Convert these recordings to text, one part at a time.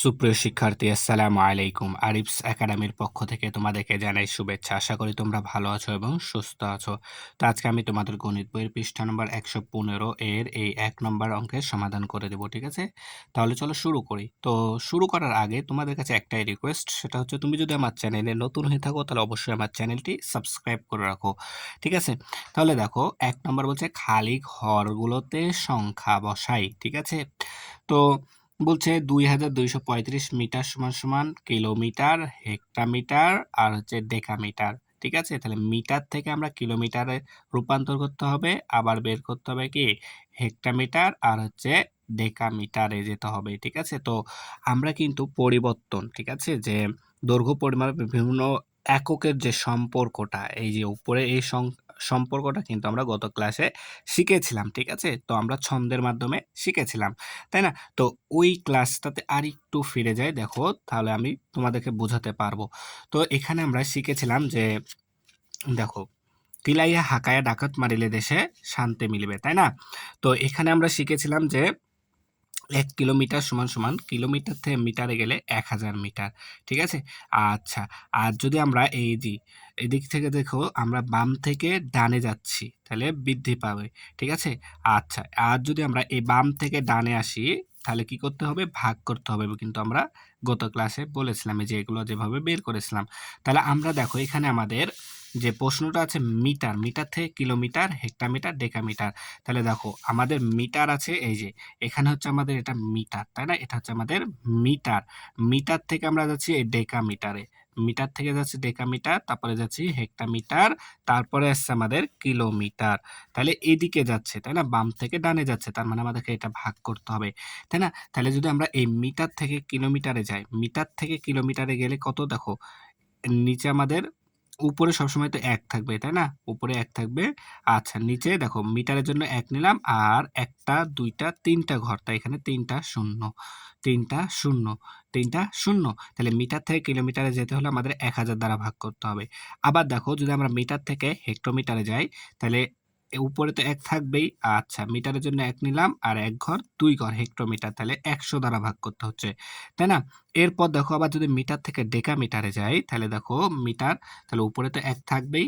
সুপ্রিয় শিক্ষার্থী, আসসালামু আলাইকুম। আরিফস একাডেমির পক্ষ থেকে তোমাদেরকে জানাই শুভেচ্ছা। আশা করি তোমরা ভালো আছো এবং সুস্থ আছো। তো আজকে আমি তোমাদের গণিত বইয়ের পৃষ্ঠা নম্বর 115 এর এই 1 নম্বর অঙ্কের সমাধান করে দেব, ঠিক আছে? তাহলে চলো শুরু করি। তো শুরু করার আগে তোমাদের কাছে একটাই রিকোয়েস্ট, সেটা হচ্ছে তুমি যদি আমার চ্যানেলে নতুন হয়ে থাকো তাহলে অবশ্যই আমার চ্যানেলটি সাবস্ক্রাইব করে রাখো, ঠিক আছে? তাহলে দেখো 1 নম্বর বলছে খালি ঘরগুলোতে সংখ্যা বসাই, ঠিক আছে? তো বলছে 2235 মিটার সমান সমান কিলোমিটার, হেক্টামিটার আর হচ্ছে ডেকামিটার, ঠিক আছে? তাহলে মিটার থেকে আমরা কিলোমিটারে রূপান্তর করতে হবে, আবার বের করতে হবে কি হেক্টামিটার আর হচ্ছে ডেকামিটারে যেতে হবে, ঠিক আছে? তো আমরা কিন্তু পরিবর্তন, ঠিক আছে, যে দৈর্ঘ্য পরিমাপ বিভিন্ন এককের যে সম্পর্কটা, এই যে উপরে এই সম্পর্কটা কিন্তু আমরা গত ক্লাসে শিখেছিলাম, ঠিক আছে? তো আমরা ছন্দের মাধ্যমে শিখেছিলাম, তাই না? তো ওই ক্লাসটাতে আরেকটু ফিরে যাই, দেখো তাহলে আমি তোমাদেরকে বোঝাতে পারবো। তো এখানে আমরা শিখেছিলাম যে দেখো তিলাইয়া হাকায়া ডাকাত মারিলে দেশে শান্তি মিলিবে, তাই না? তো এখানে আমরা শিখেছিলাম যে 1 কিলোমিটার সমান সমান কিলোমিটার থেকে মিটারে গেলে 1000 মিটার, ঠিক আছে? আচ্ছা, আর যদি আমরা এই যে এদিক থেকে দেখো আমরা বাম থেকে ডানে যাচ্ছি তাহলে বৃদ্ধি পাবে, ঠিক আছে? আচ্ছা, আর যদি আমরা এই বাম থেকে ডানে আসি তাহলে কি করতে হবে? ভাগ করতে হবে, কিন্তু আমরা গত ক্লাসে বলেছিলাম এই যে এগুলো যেভাবে বের করেছিলাম। তাহলে আমরা দেখো এখানে আমাদের যে প্রশ্নটা আছে মিটার, মিটার থেকে কিলোমিটার, হেক্টামিটার, ডেকামিটার। তাহলে দেখো আমাদের মিটার আছে এই যে এখানে হচ্ছে আমাদের এটা মিটার, তাই না? এটা হচ্ছে আমাদের মিটার। মিটার থেকে আমরা যাচ্ছি এই ডেকামিটারে, মিটার থেকে যাচ্ছি ডেকামিটার, তারপরে যাচ্ছি হেক্টামিটার, তারপরে আসছে আমাদের কিলোমিটার। তাহলে এদিকে যাচ্ছে, তাই না? বাম থেকে ডানে যাচ্ছে, তার মানে আমাদেরকে এটা ভাগ করতে হবে, তাই না? তাহলে যদি আমরা এই মিটার থেকে কিলোমিটারে যাই, মিটার থেকে কিলোমিটারে গেলে কত দেখো নিচে আমাদের উপরে সবসময় তো 1 থাকবে, তাই না? উপরে 1 থাকবে। আচ্ছা, নিচে দেখো মিটারের জন্য 1 নিলাম, আর 1 টা 2 টা 3 টা ঘর, তাই এখানে 3 টা শূন্য, 3 টা শূন্য, 3 টা শূন্য। তাহলে মিটার থেকে কিলোমিটারে যেতে হলে আমাদের 1000 দ্বারা ভাগ করতে হবে। আবার দেখো যদি আমরা মিটার থেকে হেক্টোমিটারে যাই তাহলে উপরে তো 1 থাকবেই। আচ্ছা, মিটারের জন্য 1 নিলাম, আর 1 ঘর 2 ঘর হেক্টোমিটার, তাহলে 100 দ্বারা ভাগ করতে হচ্ছে, তাই না? এরপর দেখো আবার যদি মিটার থেকে ডেকামিটারে যাই তাহলে দেখো মিটার, তাহলে উপরে তো 1 থাকবেই।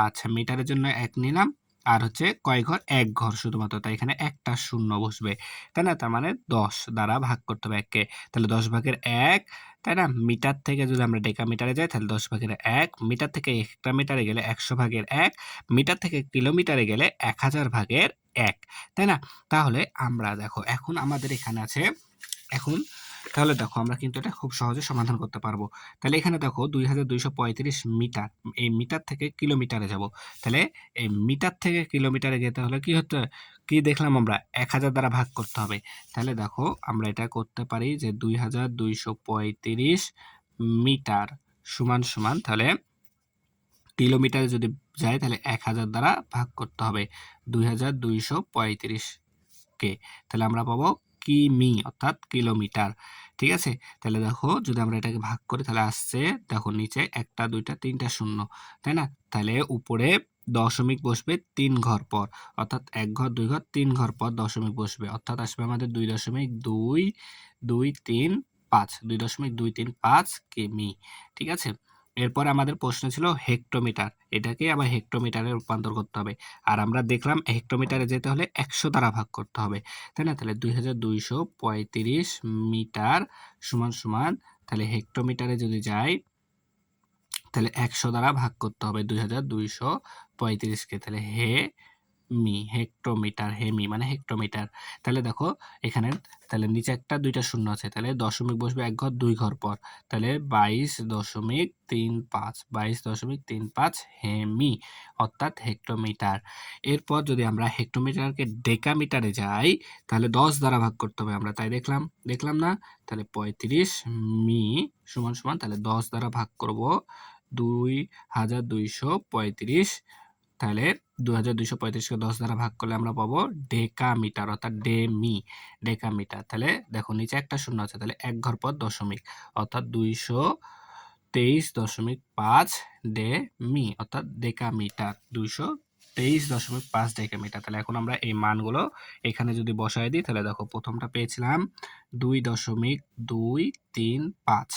আচ্ছা, মিটারের জন্য 1 নিলাম, আর হচ্ছে কয় ঘর? 1 ঘর শুধুমাত্র, তাই এখানে একটা শূন্য বসবে, তাই না? তার মানে 10 দ্বারা ভাগ করতে হবে 1 কে। তাহলে 10 ভাগের 1, তাই না? মিটার থেকে যদি আমরা ডেকামিটারে যাই তাহলে 10 ভাগের 1, মিটার থেকে হেক্টোমিটারে গেলে 100 ভাগের 1, মিটার থেকে কিলোমিটারে গেলে 1000 ভাগের 1, তাই না? তাহলে আমরা দেখো এখন আমাদের এখানে আছে এখন, তাহলে দেখো আমরা কিন্তু এটা খুব সহজে সমাধান করতে পারবো। তাহলে এখানে দেখো 2235 মিটার, এই মিটার থেকে কিলোমিটারে যাব। তাহলে এই মিটার থেকে কিলোমিটারে যেতে হলে কি হতে, কি দেখলাম আমরা 1000 দ্বারা ভাগ করতে হবে। তাহলে দেখো আমরা এটা করতে পারি যে 2235 মিটার সমান সমান, তাহলে কিলোমিটারে যদি যাই তাহলে 1000 দ্বারা ভাগ করতে হবে 2235 কে। তাহলে আমরা পাবো কিমি, অর্থাৎ কিলোমিটার, ঠিক আছে? তাহলে দেখো যদি আমরা এটাকে ভাগ করি তাহলে আসছে, দেখো নিচে 1 টা 2 টা 3 টা শূন্য, তাই না? তাহলে উপরে দশমিক বসবে 3 ঘর পর, অর্থাৎ 1 ঘর 2 ঘর 3 ঘর পর দশমিক বসবে, অর্থাৎ আসবে আমাদের 2.2235, 2.235 কিমি, ঠিক আছে? এরপর আমাদের প্রশ্ন ছিল হেক্টোমিটার, এটাকে আবার হেক্টোমিটারে রূপান্তর করতে হবে। আর আমরা দেখলাম হেক্টোমিটারে যেতে হলে 100 দ্বারা ভাগ করতে হবে, তাই না? তাহলে 2235 মিটার সমান সমান, তাহলে হেক্টোমিটারে যদি যাই তাহলে 100 দ্বারা ভাগ করতে হবে 2235 কে। তাহলে হেক্টোমিটার, হেমি মানে হেক্টোমিটার। তাহলে দেখো এখানে, তাহলে নিচে একটা 2 টা শূন্য আছে, তাহলে দশমিক বসবে 1 ঘর 2 ঘর পর, তাহলে 22.35, 22.35 হেমি, অর্থাৎ হেক্টোমিটার। এরপর যদি আমরা হেক্টোমিটারকে ডেকামিটারে যাই তাহলে 10 দ্বারা ভাগ করতে হবে, আমরা তাই দেখলাম না? তাহলে 35 মি সমান সমান, তাহলে 10 দ্বারা ভাগ করব 2235, তাহলে 2235 কে 10 দ্বারা ভাগ করলে আমরা পাবো ডেকামিটার, অর্থাৎ ডেকামিটার। তাহলে দেখো নিচে একটা শূন্য আছে, তাহলে 1 ঘর পর দশমিক, অর্থাৎ 223.5 ডেমি, অর্থাৎ ডেকামিটার, 200 23.5 ডেকামিটার। তাহলে এখন আমরা এই মানগুলো এখানে যদি বসায় দিই তাহলে দেখো প্রথমটা পেয়েছিলাম 2.235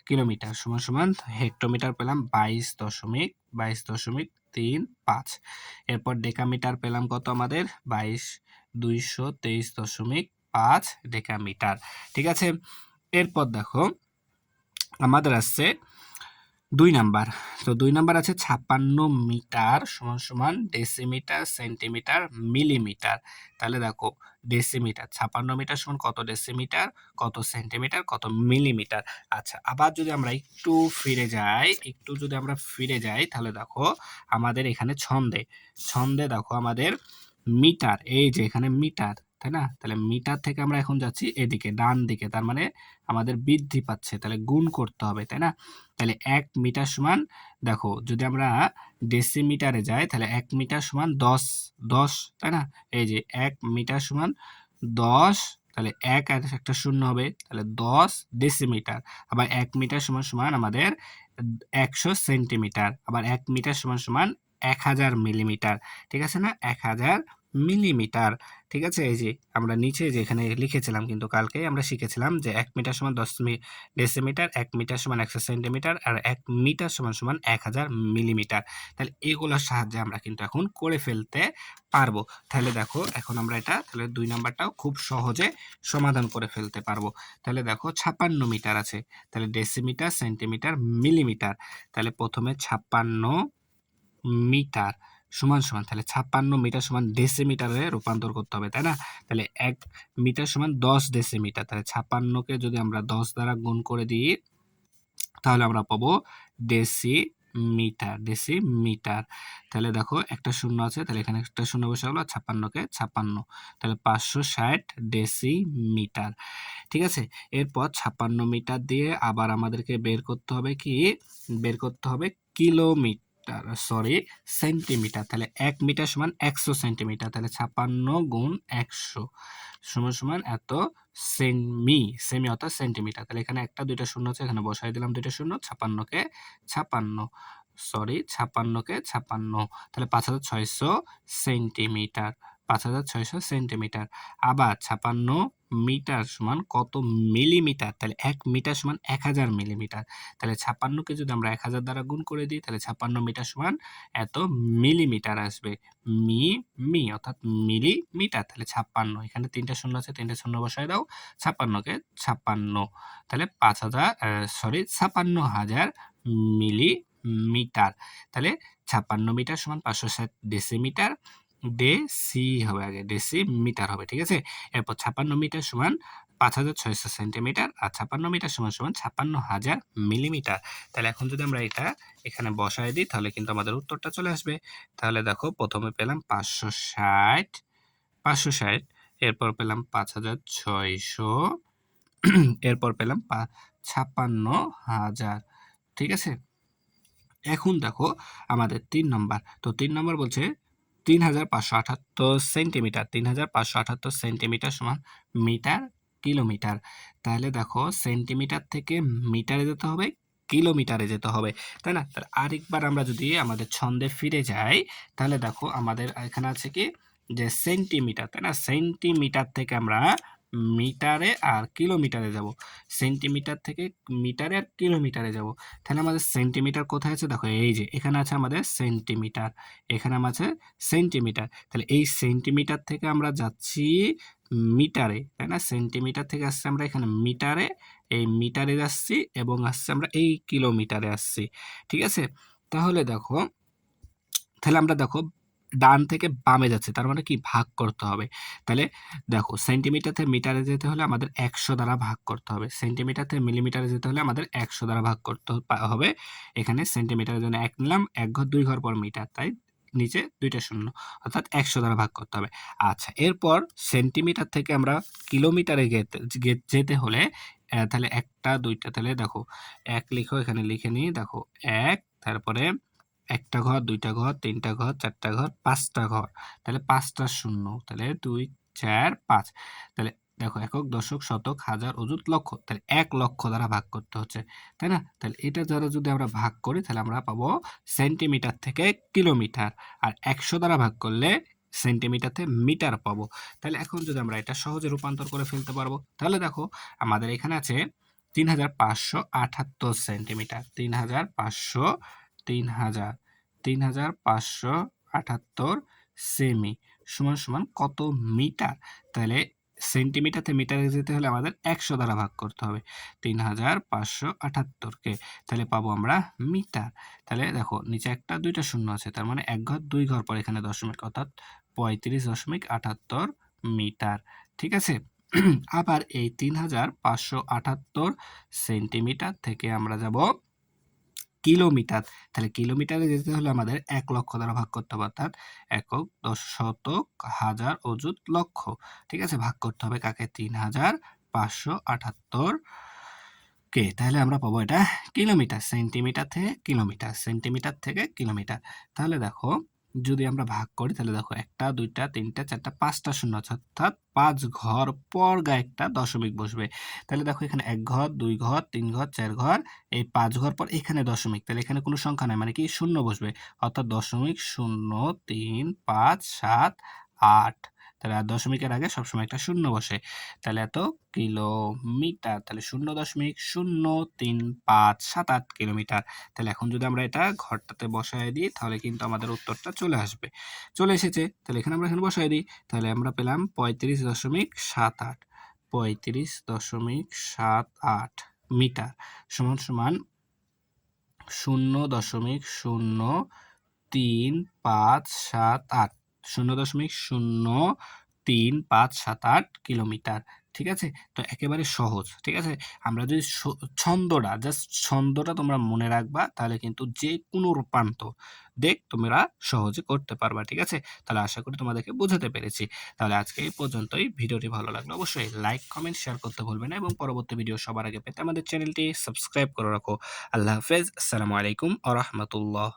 কিলোমিটার সমান সমান হেক্টোমিটার পেলাম 22.35। এরপর ডেকামিটার পেলাম কত আমাদের 223.5 ডেকামিটার। ঠিক আছে, এরপর দেখো আমাদের আসছে 2 নাম্বার। তো 2 নাম্বার আছে 56 মিটার সমান সমান ডেসিমিটার, সেন্টিমিটার, মিলিমিটার। তাহলে দেখো ডেসিমিটার 56 মিটার সমান কত ডেসিমিটার, কত সেন্টিমিটার, কত মিলিমিটার। আচ্ছা, আবার যদি আমরা একটু যদি আমরা ফিরে যাই তাহলে দেখো আমাদের এখানে ছন্দে দেখো আমাদের মিটার, এই যে এখানে মিটার, তাই না? তাহলে মিটার থেকে আমরা এখন যাচ্ছি এদিকে ডান দিকে, তার মানে আমাদের বৃদ্ধি পাচ্ছে, তাহলে গুণ করতে হবে, তাই না? তাহলে 1 মিটার সমান, দেখো যদি আমরা ডেসিমিটারে যাই তাহলে 1 মিটার সমান 10, তাই না? এই যে 1 মিটার সমান 10, তাহলে 1 আর একটা শূন্য হবে, তাহলে 10 ডেসিমিটার। আবার 1 মিটার সমান সমান আমাদের 100 সেন্টিমিটার। আবার 1 মিটার সমান সমান 1000 মিলিমিটার। ঠিক আছে না? 1000 মিলিমিটার। ঠিক আছে, এই যে আমরা নিচে যে এখানে লিখেছিলাম, কিন্তু কালকে আমরা শিখেছিলাম যে 1 মিটার সমান 10 ডেসিমিটার, 1 মিটার সমান 100 সেন্টিমিটার, আর 1 মিটার সমান সমান 1000 মিলিমিটার। তাহলে এগুলোর সাহায্যে আমরা কিন্তু এখন করে ফেলতে পারবো। তাহলে দেখো এখন আমরা তাহলে 2 নাম্বারটাও খুব সহজে সমাধান করে ফেলতে পারবো। তাহলে দেখো 56 মিটার আছে, তাহলে ডেসিমিটার, সেন্টিমিটার, মিলিমিটার। তাহলে প্রথমে 56 মিটার সমান সমান, তাহলে 56 মিটার সমান ডেসিমিটারে রূপান্তর করতে হবে, তাই না? তাহলে 1 মিটার সমান 10 ডেসিমিটার। তাহলে 56কে যদি আমরা 10 দ্বারা গুণ করে দিই তাহলে আমরা পাবো ডেসিমিটার। তাহলে দেখো একটা শূন্য আছে, তাহলে এখানে একটা শূন্য বসে গেল, 56কে 56, তাহলে 560 ডেসিমিটার। ঠিক আছে, এরপর 56 মিটার দিয়ে আবার আমাদেরকে বের করতে হবে কিলোমিটার, সরি সেন্টিমিটার। তাহলে 1 মিটার সমান 100 সেন্টিমিটার। তাহলে 56 গুণ 100 সমান সমান এত সেমি অর্থাৎ সেন্টিমিটার। তাহলে এখানে একটা দুইটা শূন্য আছে, এখানে বসাই দিলাম দুইটা শূন্য, 56কে 56, তাহলে 5600 সেন্টিমিটার, 5600 সেন্টিমিটার। আবার 56 মিটার সমান কত মিলিমিটার, তাহলে 1 মিটার সমান 1000 মিলিমিটার। তাহলে 56কে যদি আমরা 1000 দ্বারা গুণ করে দিই তাহলে 56 মিটার সমান এত মিলিমিটার আসবে। মি অর্থাৎ মিলিমিটার। তাহলে 56, এখানে 3টা শূন্য আছে, 3টা শূন্য বসায় দাও, 56কে 56, তাহলে 56,000 মিলিমিটার। তাহলে 56 মিটার সমান 560 ডেসিমিটার, হবে আগে, ডেসিমিটার হবে। ঠিক আছে, এরপর 56 মিটার সমান 5600 সেন্টিমিটার, আর 56 মিটার সমান সমান 56,000 মিলিমিটার। তাহলে এখন যদি আমরা এখানে বসায় দিই তাহলে কিন্তু আমাদের উত্তরটা চলে আসবে। তাহলে দেখো প্রথমে পেলাম 560, এরপর পেলাম 5600, এরপর পেলাম 56,000। ঠিক আছে, এখন দেখো আমাদের 3 নাম্বার। তো 3 নাম্বার বলছে 3578 সেন্টিমিটার, 3578 সেন্টিমিটার সমান মিটার কিলোমিটার। তাহলে দেখো সেন্টিমিটার থেকে মিটারে যেতে হবে, কিলোমিটারে যেতে হবে, তাই না? তাহলে আরেকবার আমরা যদি আমাদের ছন্দে ফিরে যাই তাহলে দেখো আমাদের এখানে আছে কি যে সেন্টিমিটার, তাই না? সেন্টিমিটার থেকে আমরা মিটারে আর কিলোমিটারে যাব, সেন্টিমিটার থেকে মিটারে আর কিলোমিটারে যাব। তাহলে আমাদের সেন্টিমিটার কোথায় আছে, দেখো এই যে এখানে আছে আমাদের সেন্টিমিটার, এখানে আছে সেন্টিমিটার। তাহলে এই সেন্টিমিটার থেকে আমরা যাচ্ছি মিটারে, তাই না? সেন্টিমিটার থেকে আসছে আমরা এখানে মিটারে, এই মিটারে যাচ্ছি এবং আসছে আমরা এই কিলোমিটারে আসছি। ঠিক আছে, তাহলে আমরা দেখো ডান থেকে বামে যাচ্ছে, তার মানে কি ভাগ করতে হবে। তাহলে দেখো সেন্টিমিটার থেকে মিটারে যেতে হলে আমাদের 100 দ্বারা ভাগ করতে হবে, সেন্টিমিটার থেকে মিলিমিটারে যেতে হলে আমাদের 100 দ্বারা ভাগ করতে হবে। এখানে সেন্টিমিটারের জন্য 1 নিলাম, 1 ঘর 2 ঘর পর মিটার, তাই নিচে দুইটা শূন্য, অর্থাৎ 100 দ্বারা ভাগ করতে হবে। আচ্ছা, এরপর সেন্টিমিটার থেকে আমরা কিলোমিটারে যেতে হলে তাহলে একটা দুইটা, তাহলে দেখো 1 লিখো, এখানে লিখে নিই, দেখো 1, তারপরে একটা ঘর, দুইটা ঘর, তিনটা ঘর, চারটা ঘর, পাঁচটা ঘর, তাহলে 5টা শূন্য, তাহলে 2 4 5, তাহলে দেখো একক, দশক, শতক, হাজার, অযুত, লক্ষ। তাহলে ১,০০,০০০ দ্বারা ভাগ করতে হচ্ছে, তাই না? তাহলে এটা দ্বারা যদি আমরা ভাগ করি তাহলে আমরা পাবো সেন্টিমিটার থেকে কিলোমিটার। আর ১০০ দ্বারা ভাগ করলে সেন্টিমিটার থেকে মিটার পাবো। তাহলে এখন যদি আমরা এটা সহজে রূপান্তর করে ফেলতে পারবো। তাহলে দেখো আমাদের এখানে আছে ৩,৫৭৮ সেন্টিমিটার। ৩,৫৭৮ সেমি সমান কত মিটার? তাহলে সেন্টিমিটার থেকে মিটারে যেতে হলে আমাদের ১০০ দ্বারা ভাগ করতে হবে ৩,৫৭৮ কে। তাহলে পাবো আমরা মিটার। তাহলে দেখো নিচে ১ টা ২ টা শূন্য আছে, তার মানে ১ ঘর ২ ঘর পর এখানে দশমিক, অর্থাৎ ৩৫.৭৮ মিটার। ঠিক আছে? আবার এই ৩,৫৭৮ সেন্টিমিটার থেকে আমরা যাব কিলোমিটার। তাহলে কিলোমিটারে যেতে হলে আমাদের ১,০০,০০০ দ্বারা ভাগ করতে হবে, অর্থাৎ একক, শতক, হাজার, অযুত, লক্ষ। ঠিক আছে? ভাগ করতে হবে কাকে? ৩,৫৭৮ কে। তাহলে আমরা পাবো এটা কিলোমিটার। সেন্টিমিটার থেকে কিলোমিটার, সেন্টিমিটার থেকে কিলোমিটার। তাহলে দেখো যদি আমরা ভাগ করি তাহলে দেখো ১ টা ২ টা ৩ টা ৪ টা ৫ টা শূন্য আছে, অর্থাৎ ৫ ঘর পর গায়ে একটা দশমিক বসবে। তাহলে দেখো এখানে ১ ঘর, ২ ঘর, ৩ ঘর, ৪ ঘর, এই ৫ ঘর পর এখানে দশমিক। তাহলে এখানে কোনো সংখ্যা নাই, মানে কি শূন্য বসবে। অর্থাৎ ০.০৩৫৭৮। তাহলে আর দশমিকের আগে সবসময় একটা শূন্য বসে। তাহলে এত কিলোমিটার। তাহলে ০.০৩৫৭৮ কিলোমিটার। তাহলে এখন যদি আমরা এটা ঘরটাতে বসায় দিই তাহলে কিন্তু আমাদের উত্তরটা চলে আসবে। চলে এসেছে। তাহলে এখানে আমরা বসায় দিই। তাহলে আমরা পেলাম ৩৫.৭৮। ৩৫.৭৮ মিটার সমান ০.০৩৫৭৮। ০.০৩৫৭৮ কিলোমিটার। ঠিক আছে? তো একেবারে সহজ। ঠিক আছে? আমরা যদি ছন্দটা তোমরা মনে রাখবা তাহলে কিন্তু যেকোনো রূপান্তর তোমরা সহজে করতে পারবা। ঠিক আছে? তাহলে আশা করি তোমাদেরকে বোঝাতে পেরেছি। তাহলে আজকে এই পর্যন্তই। ভিডিওটি ভালো লাগলে অবশ্যই লাইক, কমেন্ট, শেয়ার করতে ভুলবে না এবং পরবর্তী ভিডিও সবার আগে পেতে আমাদের চ্যানেলটি সাবস্ক্রাইব করে রাখো। আল্লাহ হাফেজ। আসসালামু আলাইকুম ওয়া রাহমাতুল্লাহ।